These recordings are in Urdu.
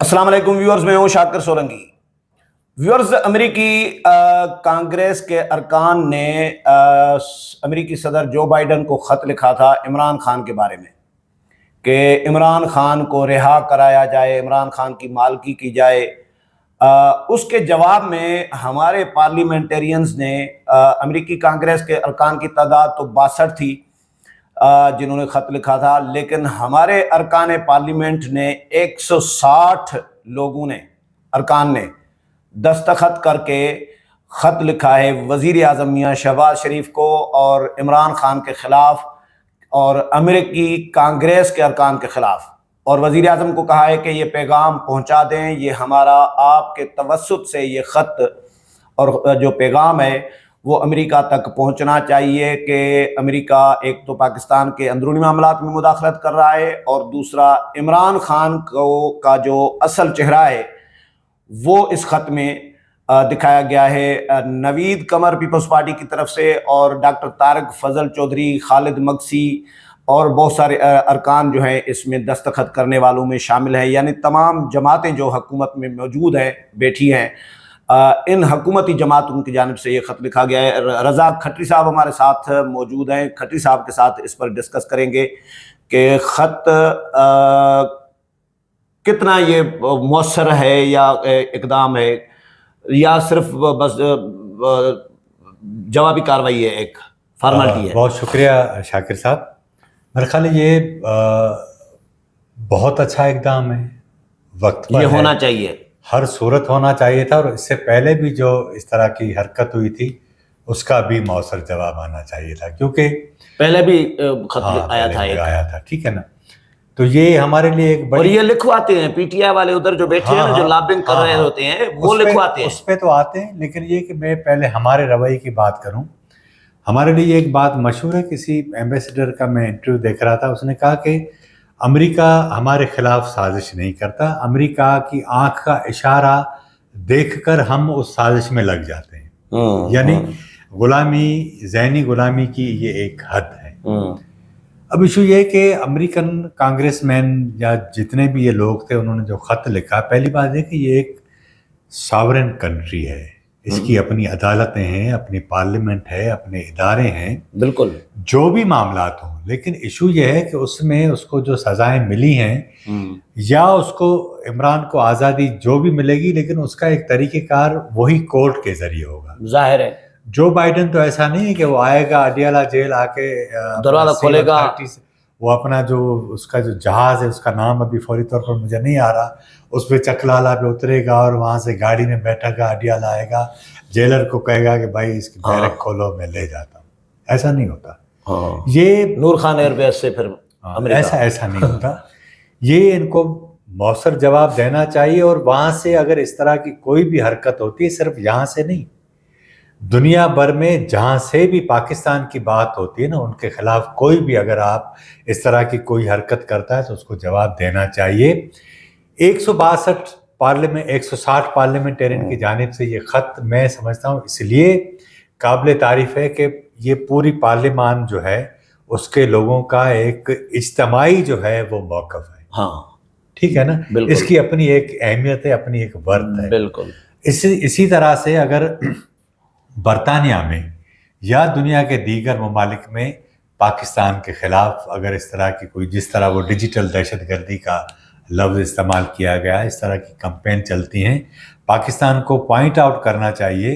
السلام علیکم ویورز، میں ہوں شاکر سولنگی۔ ویورز، امریکی کانگریس کے ارکان نے امریکی صدر جو بائیڈن کو خط لکھا تھا عمران خان کے بارے میں کہ عمران خان کو رہا کرایا جائے، عمران خان کی مالکی کی جائے۔ اس کے جواب میں ہمارے پارلیمنٹرینز نے، امریکی کانگریس کے ارکان کی تعداد تو 62 تھی جنہوں نے خط لکھا تھا، لیکن ہمارے ارکان پارلیمنٹ نے 160 لوگوں نے، ارکان نے دستخط کر کے خط لکھا ہے وزیر اعظم میاں شہباز شریف کو اور عمران خان کے خلاف اور امریکی کانگریس کے ارکان کے خلاف، اور وزیر اعظم کو کہا ہے کہ یہ پیغام پہنچا دیں، یہ ہمارا آپ کے توسط سے یہ خط اور جو پیغام ہے وہ امریکہ تک پہنچنا چاہیے کہ امریکہ ایک تو پاکستان کے اندرونی معاملات میں مداخلت کر رہا ہے، اور دوسرا عمران خان کا جو اصل چہرہ ہے وہ اس خط میں دکھایا گیا ہے۔ نوید قمر پیپلز پارٹی کی طرف سے اور ڈاکٹر طارق فضل چودھری، خالد مگسی اور بہت سارے ارکان جو ہیں اس میں دستخط کرنے والوں میں شامل ہیں، یعنی تمام جماعتیں جو حکومت میں موجود ہیں، بیٹھی ہیں، ان حکومتی جماعتوں کی جانب سے یہ خط لکھا گیا ہے۔ رضا کھٹری صاحب ہمارے ساتھ موجود ہیں، کھٹری صاحب کے ساتھ اس پر ڈسکس کریں گے کہ خط کتنا یہ مؤثر ہے یا اقدام ہے یا صرف بس جوابی کارروائی ہے، ایک فارمیلٹی ہے۔ بہت شکریہ شاکر صاحب۔ میرے خیال ہے یہ بہت اچھا اقدام ہے، وقت پر یہ ہونا چاہیے، ہر صورت ہونا چاہیے تھا، اور اس سے پہلے بھی جو اس طرح کی حرکت ہوئی تھی اس کا بھی مؤثر جواب آنا چاہیے تھا، کیونکہ پہلے بھی خط آیا تھا، ٹھیک ہے نا۔ تو یہ ہمارے لیے ایک بڑی، اور یہ لکھواتے ہیں پی ٹی آئی والے ادھر جو بیٹھے ہیں نا، جو لابنگ کر رہے ہوتے ہیں، وہ لکھواتے ہیں، اس پہ تو آتے ہیں، لیکن یہ کہ میں پہلے ہمارے رویے کی بات کروں۔ ہمارے لیے ایک بات مشہور ہے، کسی ایمبیسڈر کا میں انٹرویو دیکھ رہا تھا، اس نے کہا کہ امریکہ ہمارے خلاف سازش نہیں کرتا، امریکہ کی آنکھ کا اشارہ دیکھ کر ہم اس سازش میں لگ جاتے ہیں، یعنی غلامی، ذہنی غلامی کی یہ ایک حد ہے۔ اب ایشو یہ کہ امریکن کانگریس مین یا جتنے بھی یہ لوگ تھے، انہوں نے جو خط لکھا، پہلی بات ہے کہ یہ ایک ساورن کنٹری ہے، اس کی اپنی عدالتیں ہیں، اپنی پارلیمنٹ ہے، اپنے ادارے ہیں، بالکل جو بھی معاملات ہوں، لیکن ایشو یہ ہے کہ اس میں اس کو جو سزائیں ملی ہیں یا اس کو عمران کو آزادی جو بھی ملے گی، لیکن اس کا ایک طریقہ کار وہی کورٹ کے ذریعے ہوگا۔ ظاہر ہے جو بائیڈن تو ایسا نہیں ہے کہ وہ آئے گا اڈیالہ جیل آ کے دروازہ کھولے گا، وہ اپنا جو اس کا جو جہاز ہے، اس کا نام ابھی فوری طور پر مجھے نہیں آ رہا، اس پہ چکلالہ پہ اترے گا اور وہاں سے گاڑی میں بیٹھے گا، اڈیالہ آئے گا، جیلر کو کہے گا کہ بھائی اس کی بیرک کھولو، میں لے جاتا ہوں۔ ایسا نہیں ہوتا، یہ نور خان ایئر بیس سے پھر ایسا نہیں ہوتا۔ یہ ان کو مؤثر جواب دینا چاہیے، اور وہاں سے اگر اس طرح کی کوئی بھی حرکت ہوتی ہے، صرف یہاں سے نہیں، دنیا بھر میں جہاں سے بھی پاکستان کی بات ہوتی ہے نا، ان کے خلاف کوئی بھی اگر آپ اس طرح کی کوئی حرکت کرتا ہے تو اس کو جواب دینا چاہیے۔ 160 پارلیمنٹرین کی جانب سے یہ خط میں سمجھتا ہوں اس لیے قابل تعریف ہے کہ یہ پوری پارلیمان جو ہے اس کے لوگوں کا ایک اجتماعی جو ہے وہ موقف ہے، ہاں ٹھیک ہے نا، اس کی اپنی ایک اہمیت ہے، اپنی ایک ورث ہے۔ بالکل اسی طرح سے اگر برطانیہ میں یا دنیا کے دیگر ممالک میں پاکستان کے خلاف اگر اس طرح کی کوئی، جس طرح وہ ڈیجیٹل دہشت گردی کا لفظ استعمال کیا گیا، اس طرح کی کمپین چلتی ہیں، پاکستان کو پوائنٹ آؤٹ کرنا چاہیے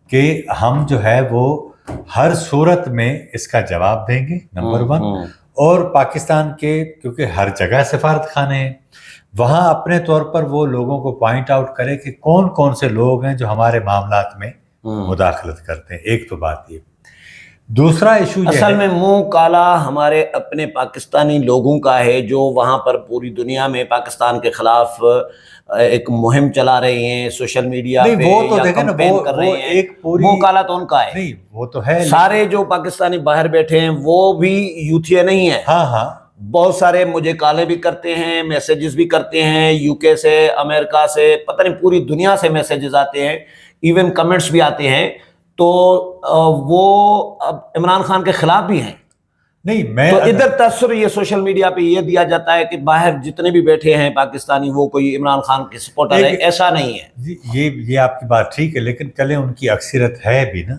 کہ ہم جو ہے وہ ہر صورت میں اس کا جواب دیں گے، نمبر 1۔ اور پاکستان کے، کیونکہ ہر جگہ سفارت خانے ہیں، وہاں اپنے طور پر وہ لوگوں کو پوائنٹ آؤٹ کرے کہ کون کون سے لوگ ہیں جو ہمارے معاملات میں مداخلت کرتے ہیں۔ ایک تو بات یہ، دوسرا ایشو یہ اصل میں منہ کالا ہمارے اپنے پاکستانی لوگوں کا ہے، جو وہاں پر پوری دنیا میں پاکستان کے خلاف ایک مہم چلا رہے ہیں، سوشل میڈیا پہ یا کمپین کر رہے ہیں، منہ کالا تو ان کا ہے۔ نہیں، وہ تو ہے، سارے جو پاکستانی باہر بیٹھے ہیں وہ بھی یوتھیا نہیں ہے، ہاں، بہت سارے مجھے کالیں بھی کرتے ہیں، میسیجز بھی کرتے ہیں، یو کے سے، امریکہ سے، پتہ نہیں پوری دنیا سے میسیجز آتے ہیں، ایون کمنٹس بھی آتے ہیں، تو وہ اب عمران خان کے خلاف بھی ہیں، نہیں میں تو ادھر تاثر یہ سوشل میڈیا پہ یہ دیا جاتا ہے کہ باہر جتنے بھی بیٹھے ہیں پاکستانی وہ کوئی عمران خان کے سپورٹر ہے، ایسا نہیں ہے. یہ آپ کی بات ٹھیک ہے، لیکن چلے ان کی اکثریت ہے بھی نا،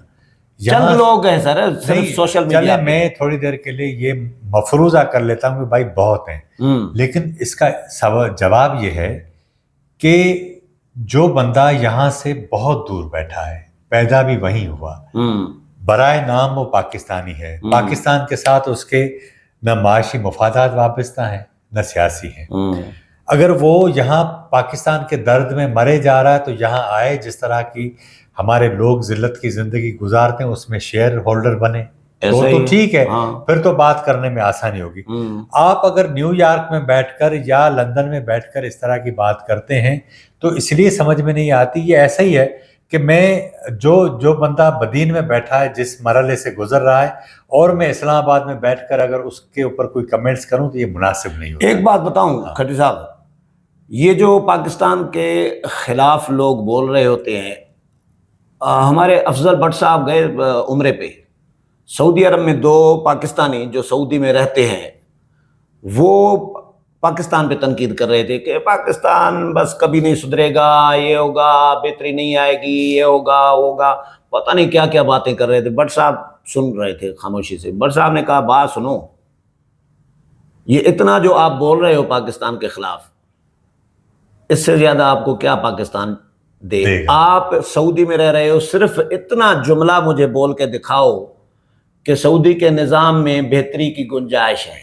چند لوگ ہیں سر صرف سوشل میڈیا چلے میں تھوڑی دیر کے لیے یہ مفروضہ کر لیتا ہوں کہ بھائی بہت ہیں، لیکن اس کا جواب یہ ہے کہ جو بندہ یہاں سے بہت دور بیٹھا ہے، پیدا بھی وہیں ہوا، برائے نام وہ پاکستانی ہے، پاکستان کے ساتھ اس کے نہ معاشی مفادات وابستہ ہیں نہ سیاسی ہیں، اگر وہ یہاں پاکستان کے درد میں مرے جا رہا ہے تو یہاں آئے، جس طرح کی ہمارے لوگ ذلت کی زندگی گزارتے ہیں اس میں شیئر ہولڈر بنے تو ٹھیک ہے، پھر تو بات کرنے میں آسانی ہوگی. آپ اگر نیو یارک میں بیٹھ کر یا لندن میں بیٹھ کر اس طرح کی بات کرتے ہیں تو اس لیے سمجھ میں نہیں آتی. یہ ایسا ہی ہے کہ میں جو بندہ بدین میں بیٹھا ہے، جس مرحلے سے گزر رہا ہے، اور میں اسلام آباد میں بیٹھ کر اگر اس کے اوپر کوئی کمنٹس کروں تو یہ مناسب نہیں ہوتا. ایک بات بتاؤں کھٹی صاحب، یہ جو پاکستان کے خلاف لوگ بول رہے ہوتے ہیں، ہمارے افضل بٹ صاحب گئے عمرے پہ سعودی عرب میں، 2 پاکستانی جو سعودی میں رہتے ہیں وہ پاکستان پہ تنقید کر رہے تھے کہ پاکستان بس کبھی نہیں سدھرے گا، یہ ہوگا، بہتری نہیں آئے گی، یہ ہوگا ہوگا، پتہ نہیں کیا کیا باتیں کر رہے تھے. بٹ صاحب سن رہے تھے خاموشی سے. بٹ صاحب نے کہا بات سنو، یہ اتنا جو آپ بول رہے ہو پاکستان کے خلاف، اس سے زیادہ آپ کو کیا پاکستان دے. آپ سعودی میں رہ رہے ہو، صرف اتنا جملہ مجھے بول کے دکھاؤ کہ سعودی کے نظام میں بہتری کی گنجائش ہے،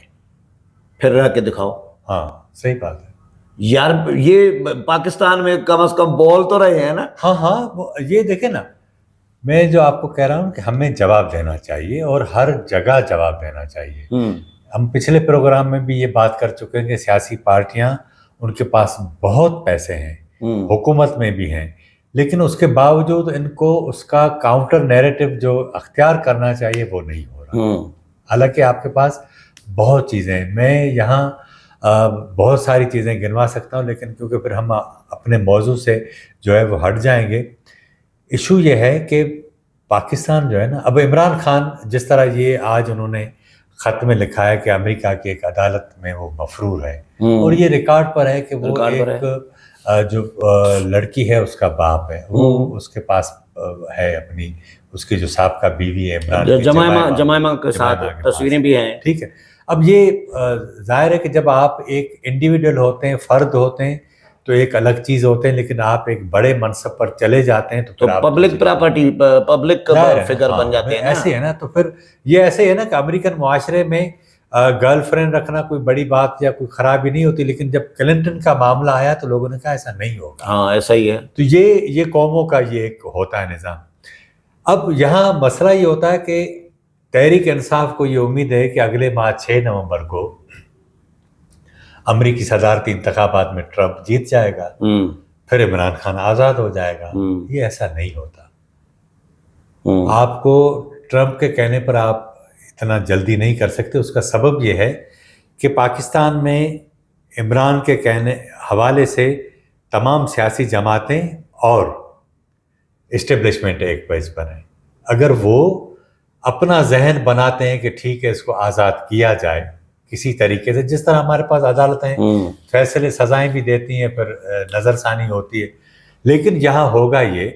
پھر رہ کے دکھاؤ. ہاں صحیح بات ہے یار، یہ پاکستان میں کم از کم بول تو رہے ہیں نا. ہاں یہ دیکھیں نا، میں جو آپ کو کہہ رہا ہوں کہ ہمیں جواب دینا چاہیے اور ہر جگہ جواب دینا چاہیے. ہم پچھلے پروگرام میں بھی یہ بات کر چکے ہیں کہ سیاسی پارٹیاں، ان کے پاس بہت پیسے ہیں، حکومت میں بھی ہیں، لیکن اس کے باوجود ان کو اس کا کاؤنٹر نیریٹو جو اختیار کرنا چاہیے وہ نہیں ہو رہا. حالانکہ آپ کے پاس بہت چیزیں ہیں، میں یہاں بہت ساری چیزیں گنوا سکتا ہوں، لیکن کیونکہ پھر ہم اپنے موضوع سے جو ہے وہ ہٹ جائیں گے. ایشو یہ ہے کہ پاکستان جو ہے نا، اب عمران خان جس طرح یہ آج انہوں نے خط میں لکھا ہے کہ امریکہ کی ایک عدالت میں وہ مفرور ہے، اور یہ ریکارڈ پر ہے کہ وہ ایک جو لڑکی ہے اس کا باپ ہے، وہ اس کے پاس ہے اپنی، اس کی جو سابقہ بیوی ہے عمران، جمائمہ کے ساتھ تصویریں بھی ہیں. ٹھیک ہے، اب یہ ظاہر ہے کہ جب آپ ایک انڈیویڈول ہوتے ہیں، فرد ہوتے ہیں، تو ایک الگ چیز ہوتے ہیں، لیکن آپ ایک بڑے منصب پر چلے جاتے ہیں تو پبلک پراپرٹی، پبلک فگر بن جاتے ہیں. ایسے ہے نا، تو پھر یہ ایسے ہے نا کہ امریکن معاشرے میں گرل فرینڈ رکھنا کوئی بڑی بات یا کوئی خرابی نہیں ہوتی، لیکن جب کلنٹن کا معاملہ آیا تو لوگوں نے کہا ایسا نہیں ہوگا. ہاں ایسا ہی ہے. تو یہ قوموں کا یہ ایک ہوتا ہے نظام. اب یہاں مسئلہ یہ ہوتا ہے کہ تحریک انصاف کو یہ امید ہے کہ اگلے ماہ 6 نومبر کو امریکی صدارتی انتخابات میں ٹرمپ جیت جائے گا، پھر عمران خان آزاد ہو جائے گا. یہ ایسا نہیں ہوتا. آپ کو ٹرمپ کے کہنے پر آپ اتنا جلدی نہیں کر سکتے. اس کا سبب یہ ہے کہ پاکستان میں عمران کے کہنے حوالے سے تمام سیاسی جماعتیں اور اسٹیبلشمنٹ ایک پیج پر ہیں. اگر وہ اپنا ذہن بناتے ہیں کہ ٹھیک ہے اس کو آزاد کیا جائے کسی طریقے سے، جس طرح ہمارے پاس عدالتیں فیصلے سزائیں بھی دیتی ہیں، پھر نظر ثانی ہوتی ہے، لیکن یہاں ہوگا یہ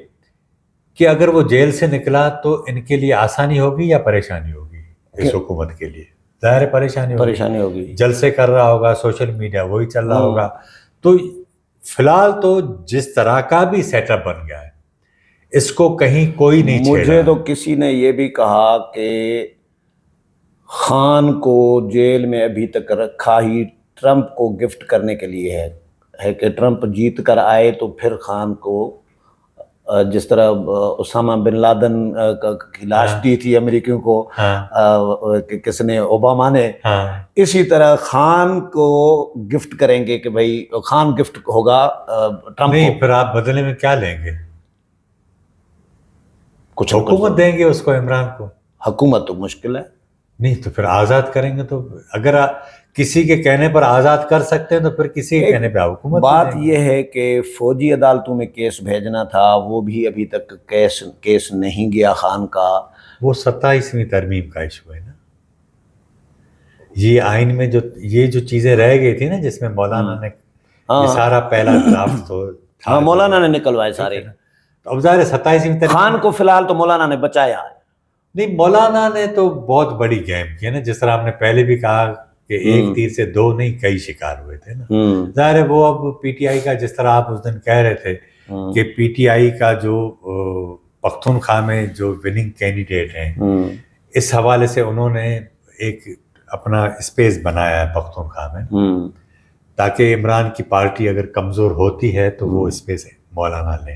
کہ اگر وہ جیل سے نکلا تو ان کے لیے آسانی ہوگی یا پریشانی ہوگی؟ اس حکومت کے لیے ظاہر پریشانی ہوگی. جلسے کر رہا ہوگا، سوشل میڈیا وہی چل رہا ہوگا. تو فی الحال تو جس طرح کا بھی سیٹ اپ بن گیا ہے، اس کو کہیں کوئی نہیں چھیڑا. مجھے تو کسی نے یہ بھی کہا کہ خان کو جیل میں ابھی تک رکھا ہی ٹرمپ کو گفٹ کرنے کے لیے ہے کہ ٹرمپ جیت کر آئے تو پھر خان کو، جس طرح اسامہ بن لادن کی لاش دی تھی امریکیوں کو کس نے، اوباما نے، اسی طرح خان کو گفٹ کریں گے کہ بھائی خان گفٹ ہوگا ٹرمپ نہیں. کو. پھر آپ بدلے میں کیا لیں گے؟ کچھ حکومت دیں گے اس کو، عمران کو. حکومت تو مشکل ہے. نہیں تو پھر آزاد کریں گے. تو اگر کسی کے کہنے پر آزاد کر سکتے ہیں تو پھر کسی کے کہنے پہ حکومت. بات یہ ہے کہ فوجی عدالتوں میں کیس بھیجنا تھا، وہ بھی ابھی تک کیس نہیں گیا خان کا. وہ 27ویں ترمیم کا ایشو ہے نا. یہ آئین میں یہ جو چیزیں رہ گئی تھی نا جس میں مولانا نے یہ سارا پہلا ڈرافٹ تو ہاں مولانا نے نکلوائے سارے. تو اب ظاہر 27ویں خان کو فی الحال تو مولانا نے بچایا. نہیں مولانا نے تو بہت بڑی گیم کی ہے نا, جس طرح ہم نے پہلے بھی کہا کہ ایک تیر سے دو نہیں کئی شکار ہوئے تھے نا. ظاہر ہے وہ اب پی ٹی آئی کا جس طرح آپ اس دن کہہ رہے تھے کہ پی ٹی آئی کا جو پختونخوا میں جو وننگ کینڈیڈیٹ ہیں اس حوالے سے انہوں نے ایک اپنا اسپیس بنایا ہے پختونخوا میں تاکہ عمران کی پارٹی اگر کمزور ہوتی ہے تو وہ اسپیس مولانا لیں.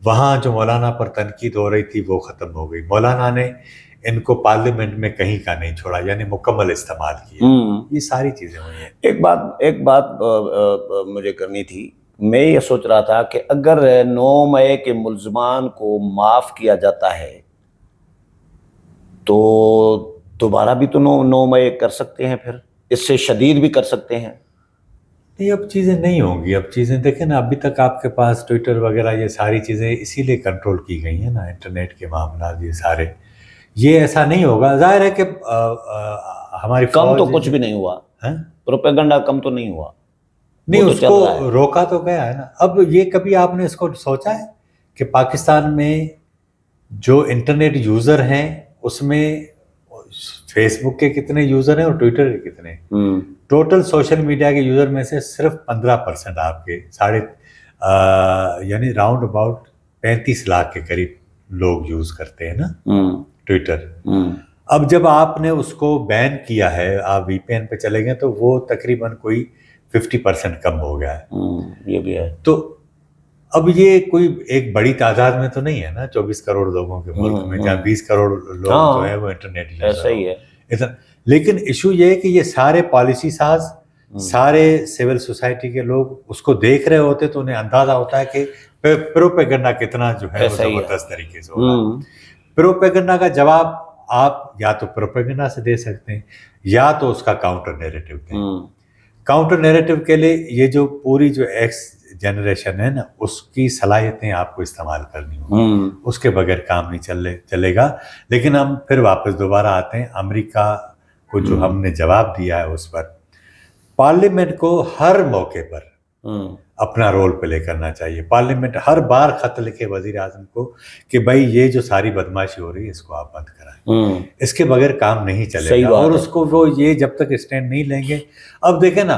وہاں جو مولانا پر تنقید ہو رہی تھی وہ ختم ہو گئی. مولانا نے ان کو پارلیمنٹ میں کہیں کا نہیں چھوڑا, یعنی مکمل استعمال کیا. یہ ساری چیزیں ہوئی ہیں. ایک بات مجھے کرنی تھی. میں یہ سوچ رہا تھا کہ اگر 9 مئی کے ملزمان کو معاف کیا جاتا ہے تو دوبارہ بھی تو 9 مئی کر سکتے ہیں, پھر اس سے شدید بھی کر سکتے ہیں. نہیں اب چیزیں نہیں ہوں گی. اب چیزیں دیکھیں نا, ابھی تک آپ کے پاس ٹویٹر وغیرہ یہ ساری چیزیں اسی لیے کنٹرول کی گئی ہیں نا, انٹرنیٹ کے معاملات یہ سارے. یہ ایسا نہیں ہوگا. ظاہر ہے کہ ہماری کم تو کچھ بھی نہیں ہوا, پروپیگنڈا کم تو نہیں ہوا. نہیں اس کو روکا تو گیا ہے نا. اب یہ کبھی آپ نے اس کو سوچا ہے کہ پاکستان میں جو انٹرنیٹ یوزر ہیں اس میں فیس بک کے کتنے یوزر ہیں اور ٹویٹر کے کتنے؟ ٹوٹل سوشل میڈیا کے یوزر میں سے صرف 15% آپ کے یعنی راؤنڈ اباؤٹ 35 لاکھ کے قریب لوگ یوز کرتے ہیں نا ٹویٹر. اب جب آپ نے اس کو بین کیا ہے, آپ وی پی این پہ چلے گئے تو وہ تقریباً کوئی 50% کم ہو گیا ہے. یہ بھی ہے. تو اب یہ کوئی ایک بڑی تعداد میں تو نہیں ہے نا 24 کروڑ لوگوں کے ملک میں, جہاں 20 کروڑ لوگ جو ہے وہ انٹرنیٹ ایسا ہی ہے. لیکن ایشو یہ ہے کہ یہ سارے پالیسی ساز, سارے سول سوسائٹی کے لوگ اس کو دیکھ رہے ہوتے تو انہیں اندازہ ہوتا ہے کہ پروپیگنڈا کتنا جو ہے زبردست طریقے سے ہوگا. پروپیگنڈا کا جواب آپ یا تو پروپیگنڈا سے دے سکتے ہیں یا تو اس کا کاؤنٹر نیریٹو دیں. کاؤنٹر نیریٹو کے لیے یہ جو پوری جو ایکس جنریشن ہے نا اس کی صلاحیتیں آپ کو استعمال کرنی ہوں, اس کے بغیر کام نہیں چلے گا. لیکن ہم پھر واپس دوبارہ آتے ہیں امریکہ کو جو ہم نے جواب دیا ہے اس پر. پارلیمنٹ کو ہر موقع پر اپنا رول پلے کرنا چاہیے. پارلیمنٹ ہر بار خط لکھے وزیر اعظم کو کہ بھائی یہ جو ساری بدماشی ہو رہی ہے اس کو آپ بند کرائیں, اس کے بغیر کام نہیں چلے گا. اور اس کو وہ یہ جب تک اسٹینڈ نہیں لیں گے. اب دیکھیں نا,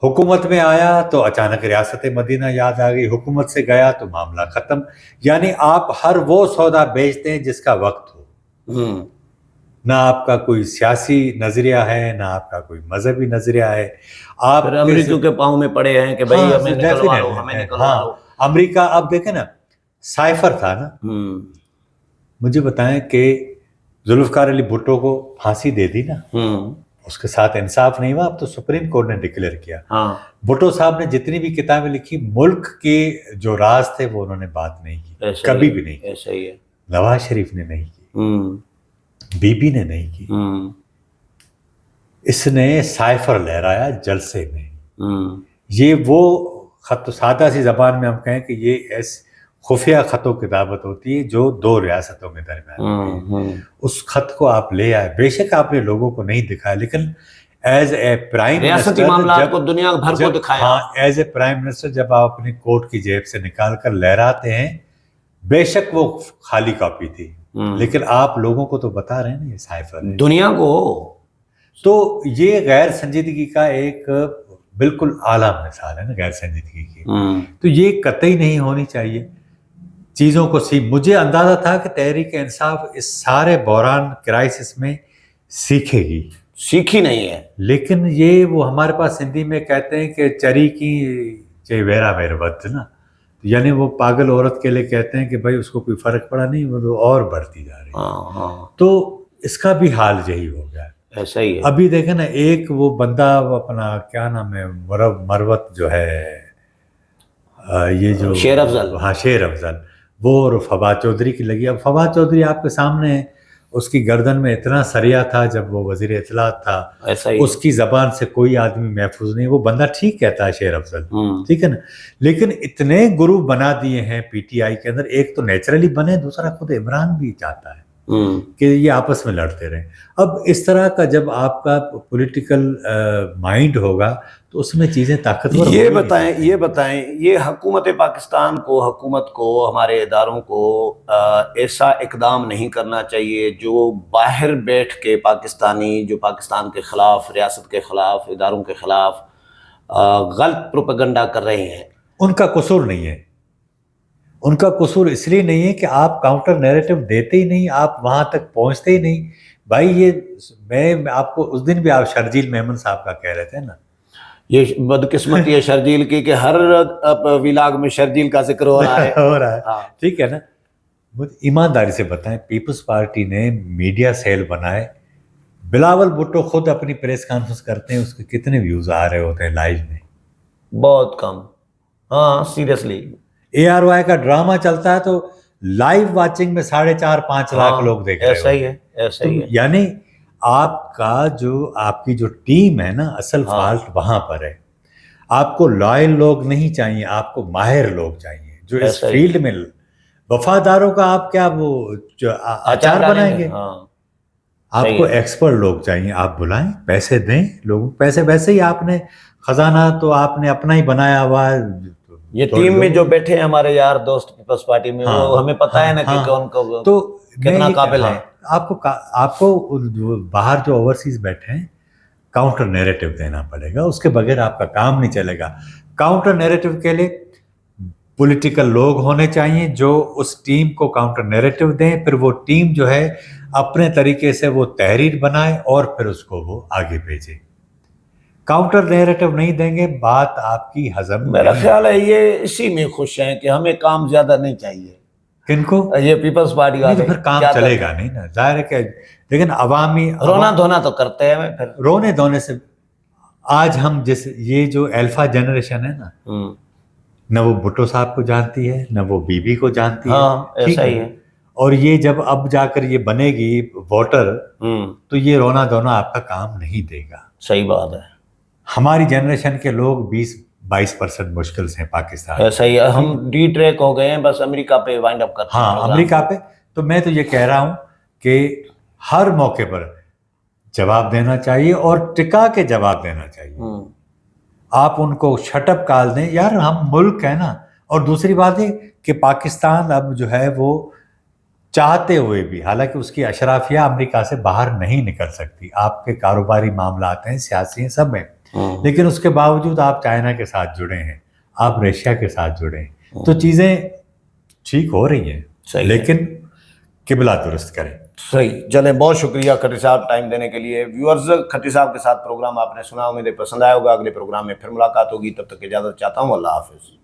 حکومت میں آیا تو اچانک ریاست مدینہ یاد آ گئی, حکومت سے گیا تو معاملہ ختم. یعنی آپ ہر وہ سودا بیچتے ہیں جس کا وقت ہو. نہ آپ کا کوئی سیاسی نظریہ ہے, نہ آپ کا کوئی مذہبی نظریہ ہے. آپ امریکیوں کے پاؤں میں پڑے ہیں کہ بھائی ہمیں نکلوا لو, ہمیں نکلوا لو. امریکہ اب دیکھیں نا, سائفر تھا نا. مجھے بتائیں کہ ذوالفقار علی بھٹو کو پھانسی دے دی نا, اس کے ساتھ انصاف نہیں ہوا. اب تو سپریم کورٹ نے ڈکلیئر کیا. بھٹو صاحب نے جتنی بھی کتابیں لکھی ملک کے جو راز تھے وہ انہوں نے بات نہیں کی, کبھی بھی نہیں. ایسا ہی ہے. نواز شریف نے نہیں کی, بی بی نے نہیں کی. اس نے سائفر لہرایا جلسے میں. یہ وہ خط, سادہ سی زبان میں ہم کہیں کہ یہ خفیہ خطوں کی دعوت ہوتی ہے جو دو ریاستوں کے درمیان ہوتی ہے. اس خط کو آپ لے آئے, بے شک آپ نے لوگوں کو نہیں دکھایا, لیکن ایز اے پرائم ریاستی معاملات کو دنیا بھر کو دکھایا. ہاں, ایز اے پرائم منسٹر جب آپ اپنی کوٹ کی جیب سے نکال کر لہراتے ہیں, بے شک وہ خالی کاپی تھی, لیکن آپ لوگوں کو تو بتا رہے ہیں نا یہ سائفر ہے دنیا کو. تو یہ غیر سنجیدگی کا ایک بالکل اعلیٰ مثال ہے نا غیر سنجیدگی کی. تو یہ قطعی نہیں ہونی چاہیے چیزوں کو. مجھے اندازہ تھا کہ تحریک انصاف اس سارے بحران کرائسس میں سیکھے گی, سیکھی نہیں ہے. لیکن یہ وہ ہمارے پاس ہندی میں کہتے ہیں کہ چری کی ویرا ویر ود نا, یعنی وہ پاگل عورت کے لیے کہتے ہیں کہ بھائی اس کو کوئی فرق پڑا نہیں, وہ اور بڑھتی جا رہی ہے. تو اس کا بھی حال یہی ہو گیا. ایسا ہی ہے. ابھی دیکھیں نا, ایک وہ بندہ اپنا کیا نام ہے, مروت جو ہے, یہ جو شیر افضل, ہاں شیر افضل, وہ فواد چودھری کی لگی. اب فواد چودھری آپ کے سامنے ہے, اس کی گردن میں اتنا سریا تھا جب وہ وزیر اطلاعات تھا, اس کی زبان سے کوئی آدمی محفوظ نہیں. وہ بندہ ٹھیک کہتا ہے شیر افضل, ٹھیک ہے نا, لیکن اتنے گروپ بنا دیے ہیں پی ٹی آئی کے اندر. ایک تو نیچرلی بنے, دوسرا خود عمران بھی چاہتا ہے. کہ یہ آپس میں لڑتے رہیں. اب اس طرح کا جب آپ کا پولیٹیکل مائنڈ ہوگا تو اس میں چیزیں طاقتور یہ بتائیں یہ حکومت پاکستان کو ہمارے اداروں کو ایسا اقدام نہیں کرنا چاہیے جو باہر بیٹھ کے پاکستانی جو پاکستان کے خلاف، ریاست کے خلاف، اداروں کے خلاف غلط پروپیگنڈا کر رہے ہیں. ان کا قصور نہیں ہے. ان کا قصور اس لیے نہیں ہے کہ آپ کاؤنٹر نیریٹو دیتے ہی نہیں، آپ وہاں تک پہنچتے ہی نہیں. بھائی یہ میں آپ کو اس دن بھی آپ شرجیل میمن صاحب کا کہہ رہے تھے نا، یہ بدقسمتی ہے شرجیل کی کہ ہر ولاگ میں شرجیل کا ذکر ہو رہا ہے. ہو رہا ہے، ٹھیک ہے نا. ایمانداری سے بتائیں، پیپلز پارٹی نے میڈیا سیل بنائے، بلاول بھٹو خود اپنی پریس کانفرنس کرتے ہیں، اس کے کتنے ویوز آ رہے ہوتے ہیں لائیو میں؟ بہت کم. ہاں سیریسلی. ARY کا ڈرامہ چلتا ہے تو لائیو واچنگ میں 4.5-5 لاکھ لوگ دیکھ رہے ایسا ہی ہے، ایسا ہی ہے. یعنی آپ کی جو ٹیم ہے نا، اصل فالٹ وہاں پر ہے. آپ کو لائل لوگ نہیں چاہیے، آپ کو ماہر لوگ چاہیے جو اس فیلڈ میں. وفاداروں کا آپ کیا وہ اچار بنائیں گے؟ آپ کو ایکسپرٹ لوگ چاہیے. آپ بلائیں، پیسے دیں لوگوں. پیسے ویسے ہی آپ نے خزانہ تو آپ نے اپنا ہی بنایا ہوا ہے. یہ ٹیم میں جو بیٹھے ہیں ہمارے یار دوست پیپلز پارٹی میں، وہ ہمیں پتہ ہے نا کہ کون کو تو کتنا قابل ہے. آپ کو باہر جو اوورسیز بیٹھے ہیں کاؤنٹر نیریٹو دینا پڑے گا. اس کے بغیر آپ کا کام نہیں چلے گا. کاؤنٹر نیریٹو کے لیے پولیٹیکل لوگ ہونے چاہیے جو اس ٹیم کو کاؤنٹر نیریٹو دیں. پھر وہ ٹیم جو ہے اپنے طریقے سے وہ تحریر بنائے اور پھر اس کو وہ آگے بھیجے. کاؤنٹر نیریٹو نہیں دیں گے، بات آپ کی ہضم. میرا خیال ہے یہ اسی میں خوش ہیں کہ ہمیں کام زیادہ نہیں چاہیے. کن کو؟ یہ پیپلز پارٹی والے. پھر کام چلے گا نہیں نا، ظاہر ہے کہ. لیکن عوامی رونا دھونا تو کرتے ہیں. پھر رونے دھونے سے آج ہم یہ جو الفا جنریشن ہے نا، نہ وہ بھٹو صاحب کو جانتی ہے، نہ وہ بی بی کو جانتی ہے. ایسا ہی ہے. اور یہ جب اب جا کر یہ بنے گی ووٹر تو یہ رونا دھونا آپ کا کام نہیں دے گا. صحیح بات ہے. ہماری جنریشن کے لوگ 20-22% مشکل سے پاکستان. ایسا ہی ہے. ہم ڈی ٹریک ہو گئے ہیں، بس امریکہ پہ وائنڈ اپ کرتے ہیں. ہاں امریکہ پہ. تو میں تو یہ کہہ رہا ہوں کہ ہر موقع پر جواب دینا چاہیے اور ٹکا کے جواب دینا چاہیے. آپ ان کو شٹ اپ کال دیں. یار ہم ملک ہے نا. اور دوسری بات ہے کہ پاکستان اب جو ہے وہ چاہتے ہوئے بھی، حالانکہ اس کی اشرافیہ امریکہ سے باہر نہیں نکل سکتی، آپ کے کاروباری معاملات ہیں، سیاسی ہیں، سب ہیں، لیکن اس کے باوجود آپ چائنا کے ساتھ جڑے ہیں، آپ رشیا کے ساتھ جڑے ہیں. تو چیزیں ٹھیک ہو رہی ہیں، لیکن قبلہ درست کریں. صحیح. چلیں، بہت شکریہ کھٹی صاحب ٹائم دینے کے لیے. ویورز، کھٹی صاحب کے ساتھ پروگرام آپ نے سنا، امید ہے پسند آیا ہوگا. اگلے پروگرام میں پھر ملاقات ہوگی. تب تک اجازت چاہتا ہوں. اللہ حافظ.